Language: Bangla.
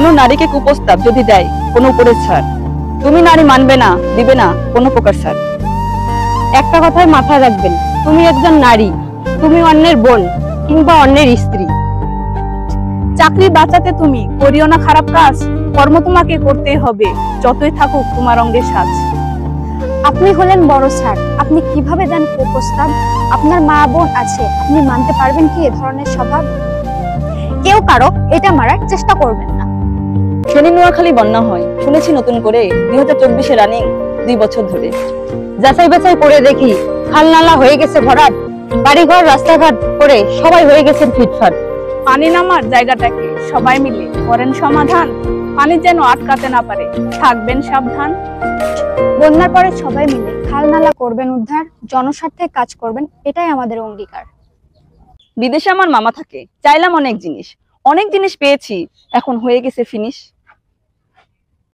কোনো নারীকে কুপ্রস্তাব যদি দেয় কোনো উপরের ছাড়, তুমি নারী মানবে না, দিবে না কোনো প্রকার ছাড়। একটা কথাই মাথায় রাখবেন, তুমি একজন নারী, তুমি অন্যের বোন কিংবা অন্যের স্ত্রী। চাকরি বাঁচাতে তুমি করিও না খারাপ কাজ, কর্ম তোমাকে করতেই হবে যতই থাকুক তোমার অঙ্গের সাজ। আপনি হলেন বড় স্যার, আপনি কিভাবে দেন কুপ্রস্তাব? আপনার মা বোন আছে, আপনি মানতে পারবেন কি এ ধরনের স্বভাব? কেউ কারো এটা মারার চেষ্টা করবেন না। ফেনী নোয়াখালী বন্যা হয় শুনেছি নতুন করে 2024 রানিং 2 বছর ধরে। যাচাই বাছাই করে দেখি, খাল নালা হয়ে গেছে ভরাট, বাড়িঘর রাস্তাঘাট করে সবাই হয়ে গেছেন ফিটফাট। পানি নামার জায়গাটাকে সবাই মিলে করেন সমাধান, পানি যেন আটকাতে না পারে, থাকবেন সাবধান। বন্যার পরে সবাই মিলে খাল নালা করবেন উদ্ধার, জনস্বার্থে কাজ করবেন, এটাই আমাদের অঙ্গীকার। বিদেশে আমার মামা থাকে, চাইলাম অনেক জিনিস পেয়েছি, এখন হয়ে গেছে ফিনিশ।